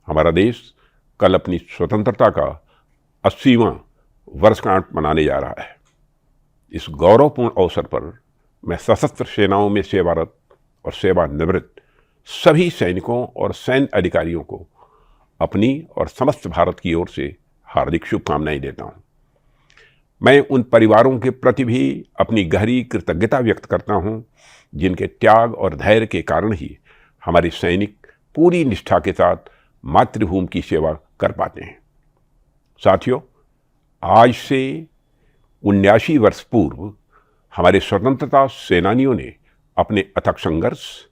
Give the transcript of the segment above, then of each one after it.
हमारा देश कल अपनी स्वतंत्रता का 80वां वर्षगांठ मनाने जा रहा है। इस गौरवपूर्ण अवसर पर मैं सशस्त्र सेनाओं में सेवारत और सेवानिवृत्त सभी सैनिकों और सैन्य अधिकारियों को अपनी और समस्त भारत की ओर से हार्दिक शुभकामनाएं देता हूं। मैं उन परिवारों के प्रति भी अपनी गहरी कृतज्ञता व्यक्त करता हूं, जिनके त्याग और धैर्य के कारण ही हमारे सैनिक पूरी निष्ठा के साथ मातृभूमि की सेवा कर पाते हैं। साथियों, आज से 79 वर्ष पूर्व हमारे स्वतंत्रता सेनानियों ने अपने अथक संघर्ष,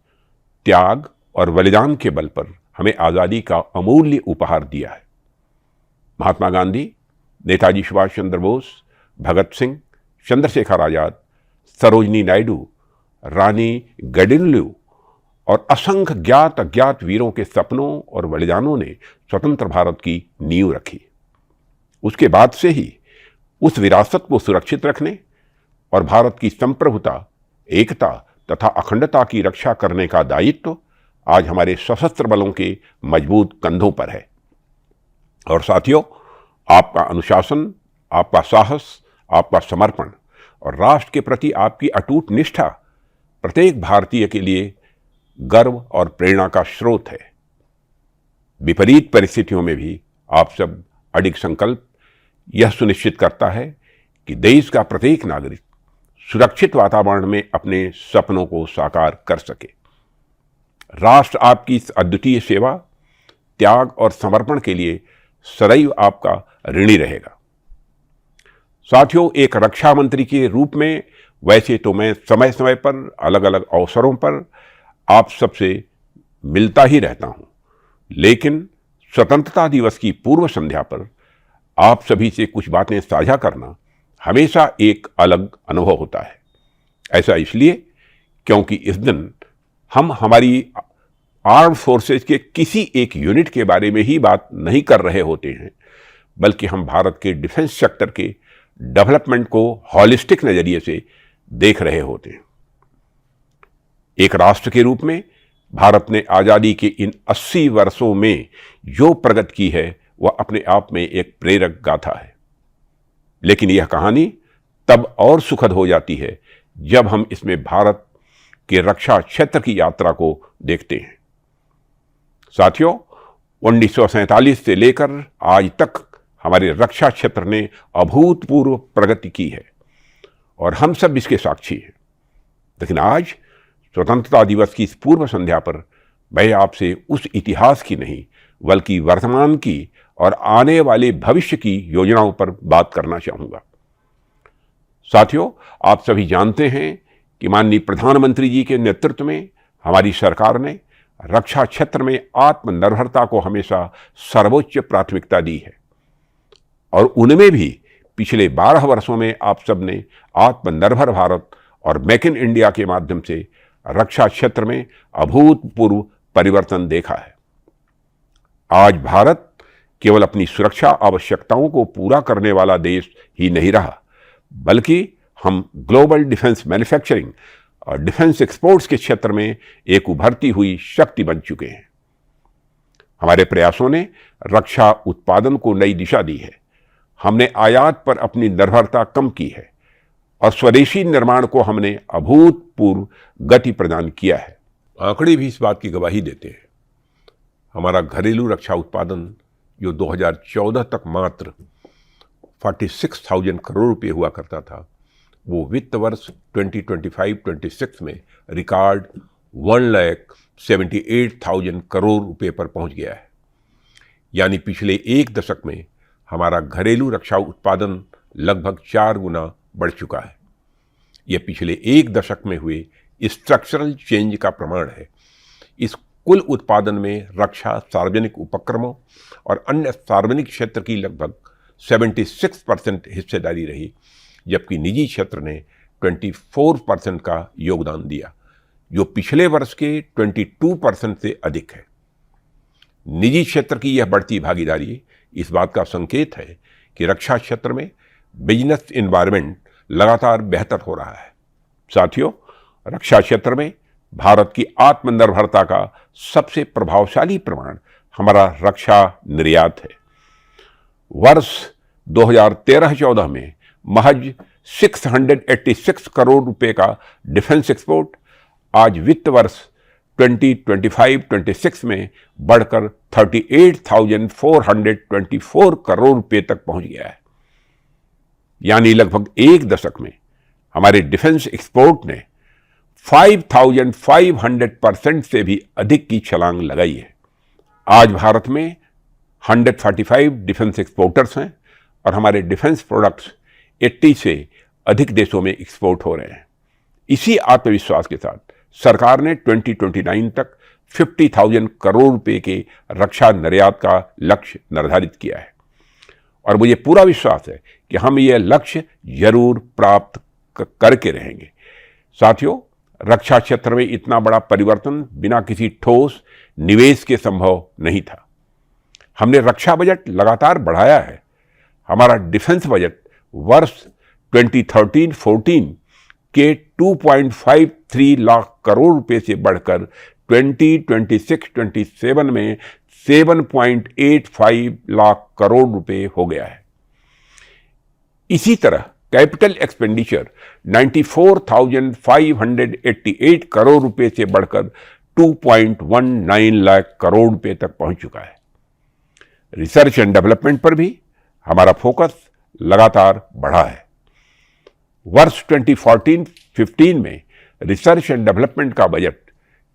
त्याग और बलिदान के बल पर हमें आज़ादी का अमूल्य उपहार दिया है। महात्मा गांधी, नेताजी सुभाष चंद्र बोस, भगत सिंह, चंद्रशेखर आजाद, सरोजिनी नायडू, रानी गडिनल्यू और असंख्य ज्ञात अज्ञात वीरों के सपनों और बलिदानों ने स्वतंत्र भारत की नींव रखी। उसके बाद से ही उस विरासत को सुरक्षित रखने और भारत की संप्रभुता, एकता तथा अखंडता की रक्षा करने का दायित्व आज हमारे सशस्त्र बलों के मजबूत कंधों पर है। और साथियों, आपका अनुशासन, आपका साहस, आपका समर्पण और राष्ट्र के प्रति आपकी अटूट निष्ठा प्रत्येक भारतीय के लिए गर्व और प्रेरणा का स्रोत है। विपरीत परिस्थितियों में भी आप सब अडिग संकल्प यह सुनिश्चित करता है कि देश का प्रत्येक नागरिक सुरक्षित वातावरण में अपने सपनों को साकार कर सके। राष्ट्र आपकी इस अद्वितीय सेवा, त्याग और समर्पण के लिए सदैव आपका ऋणी रहेगा। साथियों, एक रक्षा मंत्री के रूप में वैसे तो मैं समय समय पर अलग अलग अवसरों पर आप सबसे मिलता ही रहता हूं, लेकिन स्वतंत्रता दिवस की पूर्व संध्या पर आप सभी से कुछ बातें साझा करना हमेशा एक अलग अनुभव होता है। ऐसा इसलिए क्योंकि इस दिन हम हमारी आर्म फोर्सेज के किसी एक यूनिट के बारे में ही बात नहीं कर रहे होते हैं, बल्कि हम भारत के डिफेंस सेक्टर के डेवलपमेंट को हॉलिस्टिक नजरिए से देख रहे होते हैं। एक राष्ट्र के रूप में भारत ने आज़ादी के इन 80 वर्षों में जो प्रगति की है वह अपने आप में एक प्रेरक गाथा है। लेकिन यह कहानी तब और सुखद हो जाती है जब हम इसमें भारत के रक्षा क्षेत्र की यात्रा को देखते हैं। साथियों, 1947 से लेकर आज तक हमारे रक्षा क्षेत्र ने अभूतपूर्व प्रगति की है और हम सब इसके साक्षी हैं। लेकिन आज स्वतंत्रता दिवस की इस पूर्व संध्या पर मैं आपसे उस इतिहास की नहीं बल्कि वर्तमान की और आने वाले भविष्य की योजनाओं पर बात करना चाहूँगा। साथियों, आप सभी जानते हैं कि माननीय प्रधानमंत्री जी के नेतृत्व में हमारी सरकार ने रक्षा क्षेत्र में आत्मनिर्भरता को हमेशा सर्वोच्च प्राथमिकता दी है और उनमें भी पिछले 12 वर्षों में आप सब ने आत्मनिर्भर भारत और मेक इन इंडिया के माध्यम से रक्षा क्षेत्र में अभूतपूर्व परिवर्तन देखा है। आज भारत केवल अपनी सुरक्षा आवश्यकताओं को पूरा करने वाला देश ही नहीं रहा, बल्कि हम ग्लोबल डिफेंस मैन्युफैक्चरिंग और डिफेंस एक्सपोर्ट्स के क्षेत्र में एक उभरती हुई शक्ति बन चुके हैं। हमारे प्रयासों ने रक्षा उत्पादन को नई दिशा दी है। हमने आयात पर अपनी निर्भरता कम की है और स्वदेशी निर्माण को हमने अभूतपूर्व गति प्रदान किया है। आंकड़े भी इस बात की गवाही देते हैं। हमारा घरेलू रक्षा उत्पादन जो 2014 तक मात्र 46,000 करोड़ रुपए हुआ करता था, वो वित्त वर्ष 2025-26 में रिकॉर्ड 1,78,000 करोड़ रुपए पर पहुंच गया है। यानी पिछले एक दशक में हमारा घरेलू रक्षा उत्पादन लगभग 4 गुना बढ़ चुका है। यह पिछले एक दशक में हुए स्ट्रक्चरल चेंज का प्रमाण है। इस कुल उत्पादन में रक्षा, सार्वजनिक उपक्रमों और अन्य सार्वजनिक क्षेत्र की लगभग 76% हिस्सेदारी रही, जबकि निजी क्षेत्र ने 24% का योगदान दिया, जो पिछले वर्ष के 22% से अधिक है। निजी क्षेत्र की यह बढ़ती भागीदारी इस बात का संकेत है कि रक्षा क्षेत्र में बिजनेस एनवायरनमेंट लगातार बेहतर हो रहा है। साथियों, रक्षा क्षेत्र में भारत की आत्मनिर्भरता का सबसे प्रभावशाली प्रमाण हमारा रक्षा निर्यात है। वर्ष 2013-14 में महज 686 करोड़ रुपए का डिफेंस एक्सपोर्ट आज वित्त वर्ष 2025-26 में बढ़कर 38,424 करोड़ रुपए तक पहुंच गया है। यानी लगभग एक दशक में हमारे डिफेंस एक्सपोर्ट ने 5,500% से भी अधिक की छलांग लगाई है। आज भारत में 145 डिफेंस एक्सपोर्टर्स हैं और हमारे डिफेंस प्रोडक्ट्स 80 से अधिक देशों में एक्सपोर्ट हो रहे हैं। इसी आत्मविश्वास के साथ सरकार ने 2029 तक 50,000 करोड़ रुपए के रक्षा निर्यात का लक्ष्य निर्धारित किया है और मुझे पूरा विश्वास है कि हम ये लक्ष्य जरूर प्राप्त करके रहेंगे। साथियों, रक्षा क्षेत्र में इतना बड़ा परिवर्तन बिना किसी ठोस निवेश के संभव नहीं था। हमने रक्षा बजट लगातार बढ़ाया है। हमारा डिफेंस बजट वर्ष 2013-14 के 2.53 लाख करोड़ रुपए से बढ़कर 2026-27 में 7.85 लाख करोड़ रुपए हो गया है। इसी तरह कैपिटल एक्सपेंडिचर 94,588 करोड़ रुपए से बढ़कर 2.19 लाख करोड़ रुपए तक पहुंच चुका है। रिसर्च एंड डेवलपमेंट पर भी हमारा फोकस लगातार बढ़ा है। वर्ष 2014-15 में रिसर्च एंड डेवलपमेंट का बजट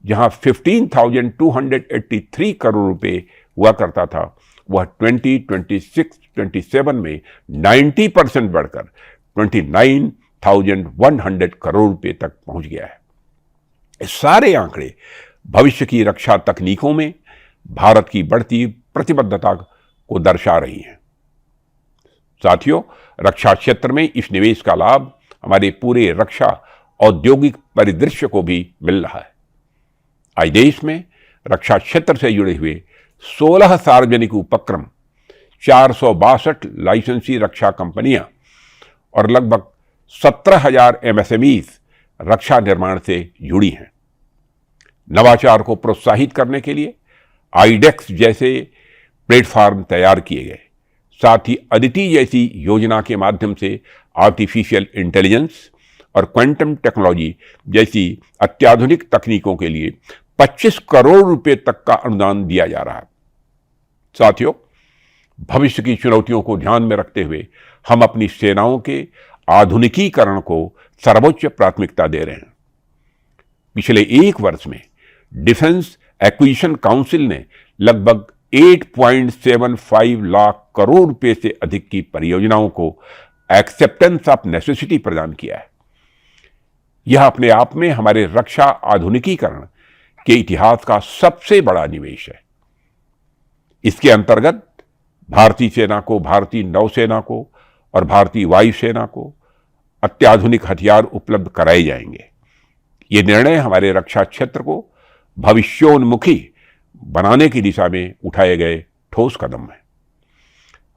जहां 15,283 करोड़ रुपए हुआ करता था, वह 2026-27 में 90% बढ़कर 29,100 करोड़ रुपए तक पहुंच गया है। ये सारे आंकड़े भविष्य की रक्षा तकनीकों में भारत की बढ़ती प्रतिबद्धता को दर्शा रही हैं। साथियों, रक्षा क्षेत्र में इस निवेश का लाभ हमारे पूरे रक्षा औद्योगिक परिदृश्य को भी मिल रहा है। आज देश में रक्षा क्षेत्र से जुड़े हुए 16 सार्वजनिक उपक्रम, 462 लाइसेंसी रक्षा कंपनियां और लगभग 17,000 MSMEs रक्षा निर्माण से जुड़ी हैं। नवाचार को प्रोत्साहित करने के लिए आईडेक्स जैसे प्लेटफॉर्म तैयार किए गए। साथ ही अदिति जैसी योजना के माध्यम से आर्टिफिशियल इंटेलिजेंस और क्वांटम टेक्नोलॉजी जैसी अत्याधुनिक तकनीकों के लिए 25 करोड़ रुपए तक का अनुदान दिया जा रहा है। साथियों, भविष्य की चुनौतियों को ध्यान में रखते हुए हम अपनी सेनाओं के आधुनिकीकरण को सर्वोच्च प्राथमिकता दे रहे हैं। पिछले एक वर्ष में डिफेंस एक्विजिशन काउंसिल ने लगभग 8.75 लाख करोड़ रुपए से अधिक की परियोजनाओं को एक्सेप्टेंस ऑफ नेसेसिटी प्रदान किया है। यह अपने आप में हमारे रक्षा आधुनिकीकरण के इतिहास का सबसे बड़ा निवेश है। इसके अंतर्गत भारतीय सेना को, भारतीय नौसेना को और भारतीय वायुसेना को अत्याधुनिक हथियार उपलब्ध कराए जाएंगे। ये निर्णय हमारे रक्षा क्षेत्र को भविष्योन्मुखी बनाने की दिशा में उठाए गए ठोस कदम है।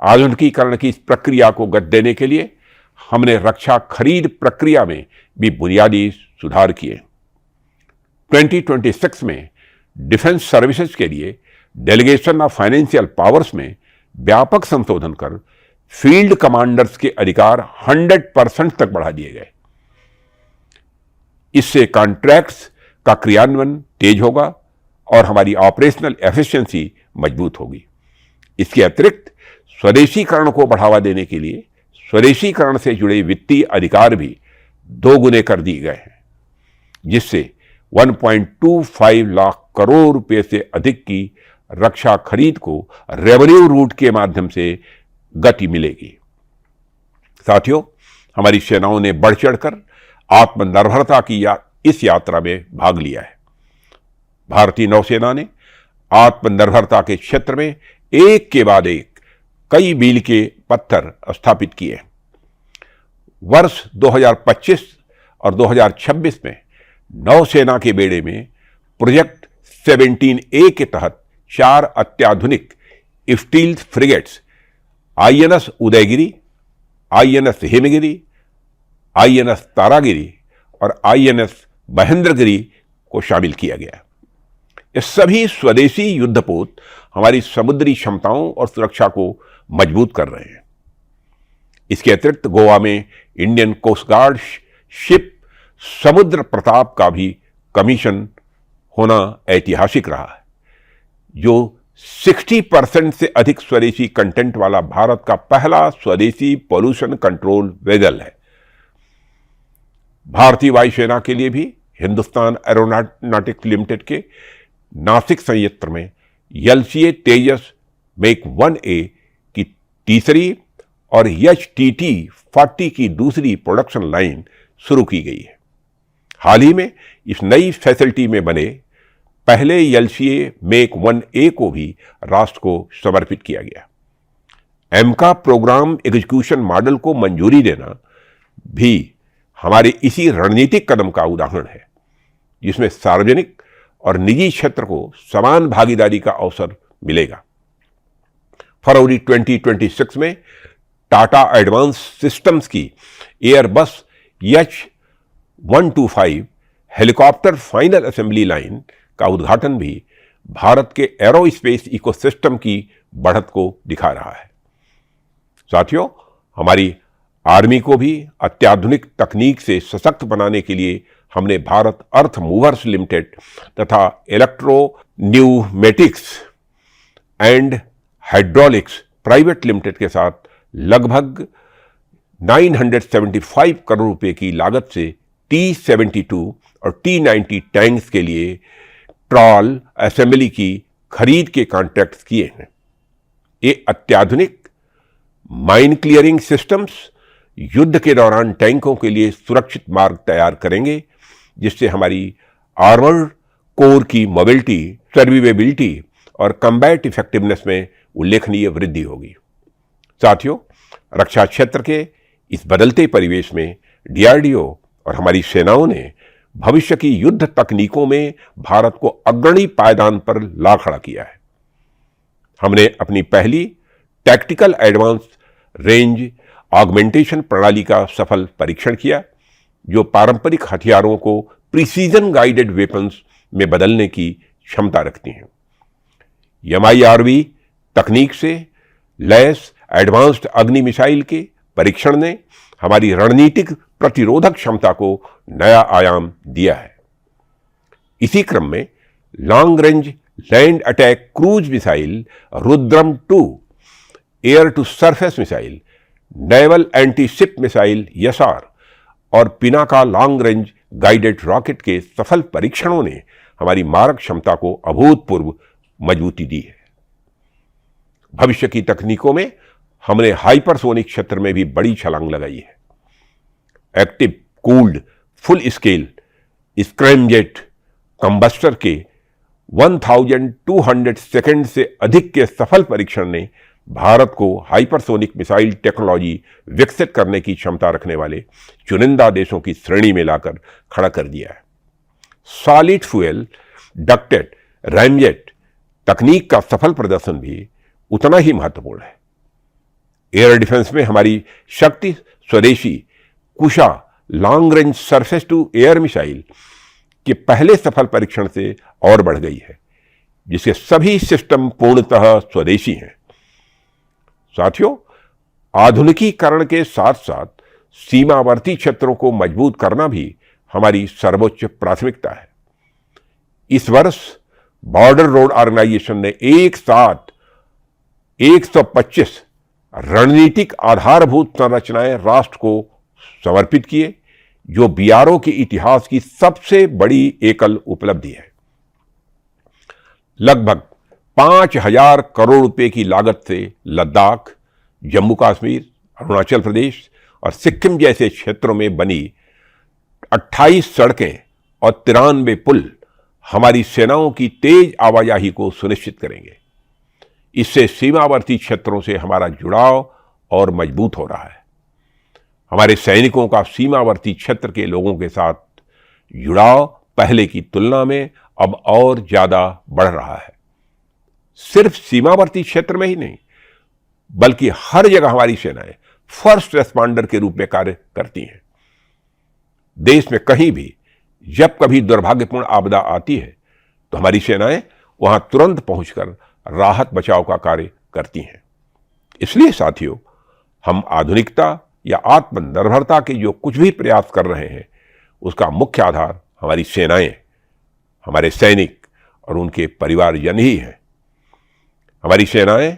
आधुनिकीकरण की इस प्रक्रिया को गति देने के लिए हमने रक्षा खरीद प्रक्रिया में भी बुनियादी सुधार किए। 2026 में डिफेंस सर्विसेज के लिए डेलीगेशन ऑफ फाइनेंशियल पावर्स में व्यापक संशोधन कर फील्ड कमांडर्स के अधिकार 100% तक बढ़ा दिए गए। इससे कॉन्ट्रैक्ट्स का क्रियान्वयन तेज होगा और हमारी ऑपरेशनल एफिशिएंसी मजबूत होगी। इसके अतिरिक्त स्वदेशीकरण को बढ़ावा देने के लिए स्वदेशीकरण से जुड़े वित्तीय अधिकार भी 2 गुने कर दिए गए हैं, जिससे 1.25 लाख करोड़ रुपए से अधिक की रक्षा खरीद को रेवेन्यू रूट के माध्यम से गति मिलेगी। साथियों, हमारी सेनाओं ने बढ़ चढ़कर आत्मनिर्भरता की इस यात्रा में भाग लिया है। भारतीय नौसेना ने आत्मनिर्भरता के क्षेत्र में एक के बाद एक कई मील के पत्थर स्थापित किए। वर्ष 2025 और 2026 में नौसेना के बेड़े में प्रोजेक्ट 17A के तहत 4 अत्याधुनिक stealth frigates INS Udaygiri, INS Himgiri, INS Taragiri और INS महेंद्रगिरी को शामिल किया गया। ये सभी स्वदेशी युद्धपोत हमारी समुद्री क्षमताओं और सुरक्षा को मजबूत कर रहे हैं। इसके अतिरिक्त गोवा में इंडियन कोस्ट गार्ड शिप समुद्र प्रताप का भी कमीशन होना ऐतिहासिक रहा है, जो 60% से अधिक स्वदेशी कंटेंट वाला भारत का पहला स्वदेशी पॉल्यूशन कंट्रोल वेसल है। भारतीय वायुसेना के लिए भी हिंदुस्तान एरोनॉटिक्स लिमिटेड के नासिक संयंत्र में LCA तेजस मेक 1A की तीसरी और HTT-40 की दूसरी प्रोडक्शन लाइन शुरू की गई है। हाल ही में इस नई फैसिलिटी में बने पहले LCA मेक 1A को भी राष्ट्र को समर्पित किया गया। एमका प्रोग्राम एग्जीक्यूशन मॉडल को मंजूरी देना भी हमारे इसी रणनीतिक कदम का उदाहरण है, जिसमें सार्वजनिक और निजी क्षेत्र को समान भागीदारी का अवसर मिलेगा। फरवरी 2026 में टाटा एडवांस सिस्टम्स की Airbus H125 helicopter final assembly line का उद्घाटन भी भारत के एरोस्पेस इकोसिस्टम की बढ़त को दिखा रहा है। साथियों, हमारी आर्मी को भी अत्याधुनिक तकनीक से सशक्त बनाने के लिए हमने भारत अर्थ मूवर्स लिमिटेड तथा electro pneumatics and hydraulics private limited के साथ लगभग 975 करोड़ रुपए की लागत से T-72 और T-90 टैंक्स के लिए ट्रॉल असेंबली की खरीद के कॉन्ट्रैक्ट्स किए हैं। ये अत्याधुनिक माइन क्लियरिंग सिस्टम्स युद्ध के दौरान टैंकों के लिए सुरक्षित मार्ग तैयार करेंगे, जिससे हमारी आर्मर्ड कोर की मोबिलिटी, सर्विवेबिलिटी और कम्बैट इफेक्टिवनेस में उल्लेखनीय वृद्धि होगी। साथियों, रक्षा क्षेत्र के इस बदलते परिवेश में DRDO और हमारी सेनाओं ने भविष्य की युद्ध तकनीकों में भारत को अग्रणी पायदान पर ला खड़ा किया है। हमने अपनी पहली टैक्टिकल एडवांस रेंज ऑगमेंटेशन प्रणाली का सफल परीक्षण किया, जो पारंपरिक हथियारों को प्रिसीजन गाइडेड वेपन्स में बदलने की क्षमता रखती हैं। MIRV तकनीक से लैस एडवांस्ड अग्नि मिसाइल के परीक्षण ने हमारी रणनीतिक प्रतिरोधक क्षमता को नया आयाम दिया है। इसी क्रम में long range land attack cruise missile Rudram 2, air to surface missile, naval anti ship missile YSR और Pinaka long range guided rocket के सफल परीक्षणों ने हमारी मारक क्षमता को अभूतपूर्व मजबूती दी है। भविष्य की तकनीकों में हमने हाइपरसोनिक क्षेत्र में भी बड़ी छलांग लगाई है। Active cooled full scale scramjet combustor के 1200 सेकंड से अधिक के सफल परीक्षण ने भारत को हाइपरसोनिक मिसाइल टेक्नोलॉजी विकसित करने की क्षमता रखने वाले चुनिंदा देशों की श्रेणी में लाकर खड़ा कर दिया है। सॉलिड फ्यूल डक्टेड रैमजेट तकनीक का सफल प्रदर्शन भी उतना ही महत्वपूर्ण है। एयर डिफेंस में हमारी शक्ति स्वदेशी Kusha long range surface to air missile के पहले सफल परीक्षण से और बढ़ गई है, जिसके सभी सिस्टम पूर्णतः स्वदेशी हैं। साथियों, आधुनिकीकरण के साथ साथ सीमावर्ती क्षेत्रों को मजबूत करना भी हमारी सर्वोच्च प्राथमिकता है। इस वर्ष बॉर्डर रोड ऑर्गेनाइजेशन ने एक साथ 125 रणनीतिक आधारभूत संरचनाएं राष्ट्र को समर्पित किए, जो BRO के इतिहास की सबसे बड़ी एकल उपलब्धि है। लगभग 5000 करोड़ रुपए की लागत से लद्दाख, जम्मू कश्मीर, अरुणाचल प्रदेश और सिक्किम जैसे क्षेत्रों में बनी 28 सड़कें और 93 पुल हमारी सेनाओं की तेज आवाजाही को सुनिश्चित करेंगे। इससे सीमावर्ती क्षेत्रों से हमारा जुड़ाव और मजबूत हो रहा है। हमारे सैनिकों का सीमावर्ती क्षेत्र के लोगों के साथ जुड़ाव पहले की तुलना में अब और ज्यादा बढ़ रहा है। सिर्फ सीमावर्ती क्षेत्र में ही नहीं, बल्कि हर जगह हमारी सेनाएं फर्स्ट रेस्पॉन्डर के रूप में कार्य करती हैं। देश में कहीं भी जब कभी दुर्भाग्यपूर्ण आपदा आती है तो हमारी सेनाएं वहां तुरंत पहुंचकर राहत बचाव का कार्य करती हैं। इसलिए साथियों, हम आधुनिकता या आत्मनिर्भरता के जो कुछ भी प्रयास कर रहे हैं, उसका मुख्य आधार हमारी सेनाएं, हमारे सैनिक और उनके परिवारजन ही हैं। हमारी सेनाएं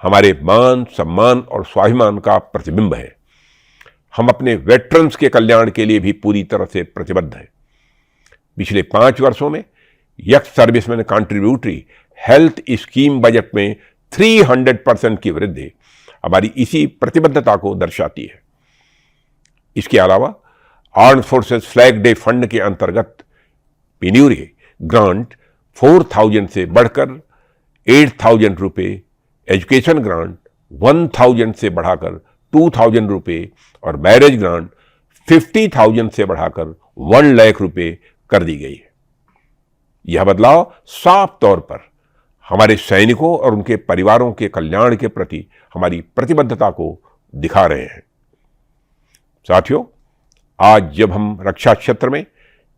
हमारे मान, सम्मान और स्वाभिमान का प्रतिबिंब है। हम अपने वेटरन्स के कल्याण के लिए भी पूरी तरह से प्रतिबद्ध हैं। पिछले 5 वर्षों में x serviceman contributory health scheme budget में 300% की वृद्धि हमारी इसी प्रतिबद्धता को दर्शाती है। इसके अलावा armed forces flag day fund के अंतर्गत पेन्यूरी ग्रांट 4000 से बढ़कर 8000 रुपये, एजुकेशन ग्रांट 1000 से बढ़ाकर 2000 रुपये और मैरिज ग्रांट 50,000 से बढ़ाकर 1 लाख रुपये कर दी गई है। यह बदलाव साफ तौर पर हमारे सैनिकों और उनके परिवारों के कल्याण के प्रति हमारी प्रतिबद्धता को दिखा रहे हैं। साथियों, आज जब हम रक्षा क्षेत्र में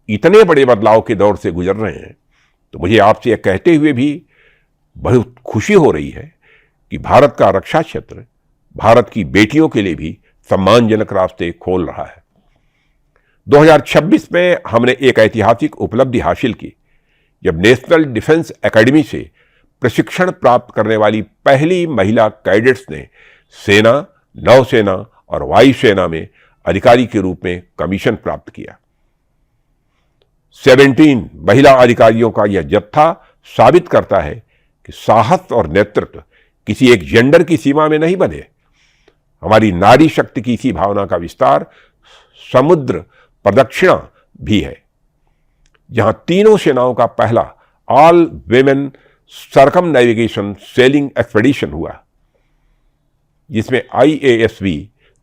इतने बड़े बदलाव के दौर से गुजर रहे हैं, तो मुझे आपसे यह कहते हुए भी बहुत खुशी हो रही है कि भारत का रक्षा क्षेत्र भारत की बेटियों के लिए भी सम्मानजनक रास्ते खोल रहा है। 2026 में हमने एक ऐतिहासिक उपलब्धि हासिल की जब नेशनल डिफेंस एकेडमी से प्रशिक्षण प्राप्त करने वाली पहली महिला कैडेट्स ने सेना, नौसेना और वायुसेना में अधिकारी के रूप में कमीशन प्राप्त किया। 17 महिला अधिकारियों का यह जत्था साबित करता है कि साहस और नेतृत्व किसी एक जेंडर की सीमा में नहीं बने। हमारी नारी शक्ति की इसी भावना का विस्तार समुद्र प्रदक्षिणा भी है, जहां तीनों सेनाओं का पहला all women circum navigation selling expedition हुआ, जिसमें IASV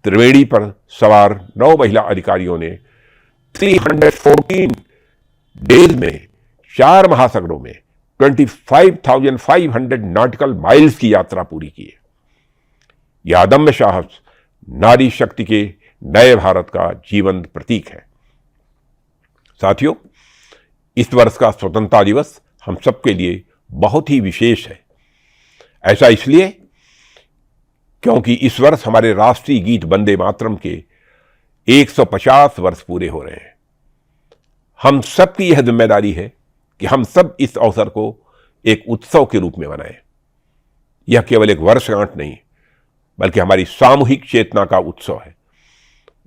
त्रिवेणी पर सवार 9 महिला अधिकारियों ने 314 डेज में 4 महासागरों में 25,500 नॉटिकल माइल्स की यात्रा पूरी की है। यह अदम्य साहस नारी शक्ति के नए भारत का जीवंत प्रतीक है। साथियों, इस वर्ष का स्वतंत्रता दिवस हम सबके लिए बहुत ही विशेष है। ऐसा इसलिए क्योंकि इस वर्ष हमारे राष्ट्रीय गीत वंदे मातरम के 150 वर्ष पूरे हो रहे हैं। हम सबकी यह जिम्मेदारी है कि हम सब इस अवसर को एक उत्सव के रूप में मनाएं। यह केवल एक वर्षगांठ नहीं, बल्कि हमारी सामूहिक चेतना का उत्सव है।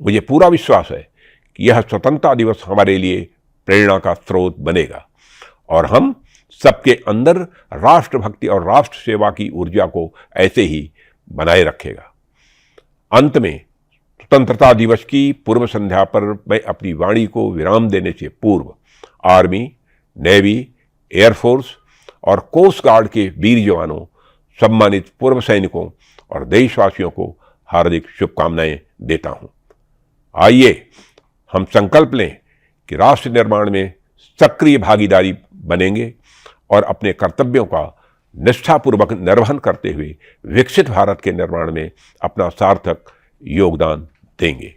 मुझे पूरा विश्वास है कि यह स्वतंत्रता दिवस हमारे लिए प्रेरणा का स्रोत बनेगा और हम सबके अंदर राष्ट्रभक्ति और राष्ट्र सेवा की ऊर्जा को ऐसे ही बनाए रखेगा। अंत में स्वतंत्रता दिवस की पूर्व संध्या पर मैं अपनी वाणी को विराम देने से पूर्व आर्मी, नेवी, एयरफोर्स और कोस्ट गार्ड के वीर जवानों, सम्मानित पूर्व सैनिकों और देशवासियों को हार्दिक शुभकामनाएं देता हूं। आइए हम संकल्प लें कि राष्ट्र निर्माण में सक्रिय भागीदारी बनेंगे और अपने कर्तव्यों का निष्ठापूर्वक निर्वहन करते हुए विकसित भारत के निर्माण में अपना सार्थक योगदान देंगे।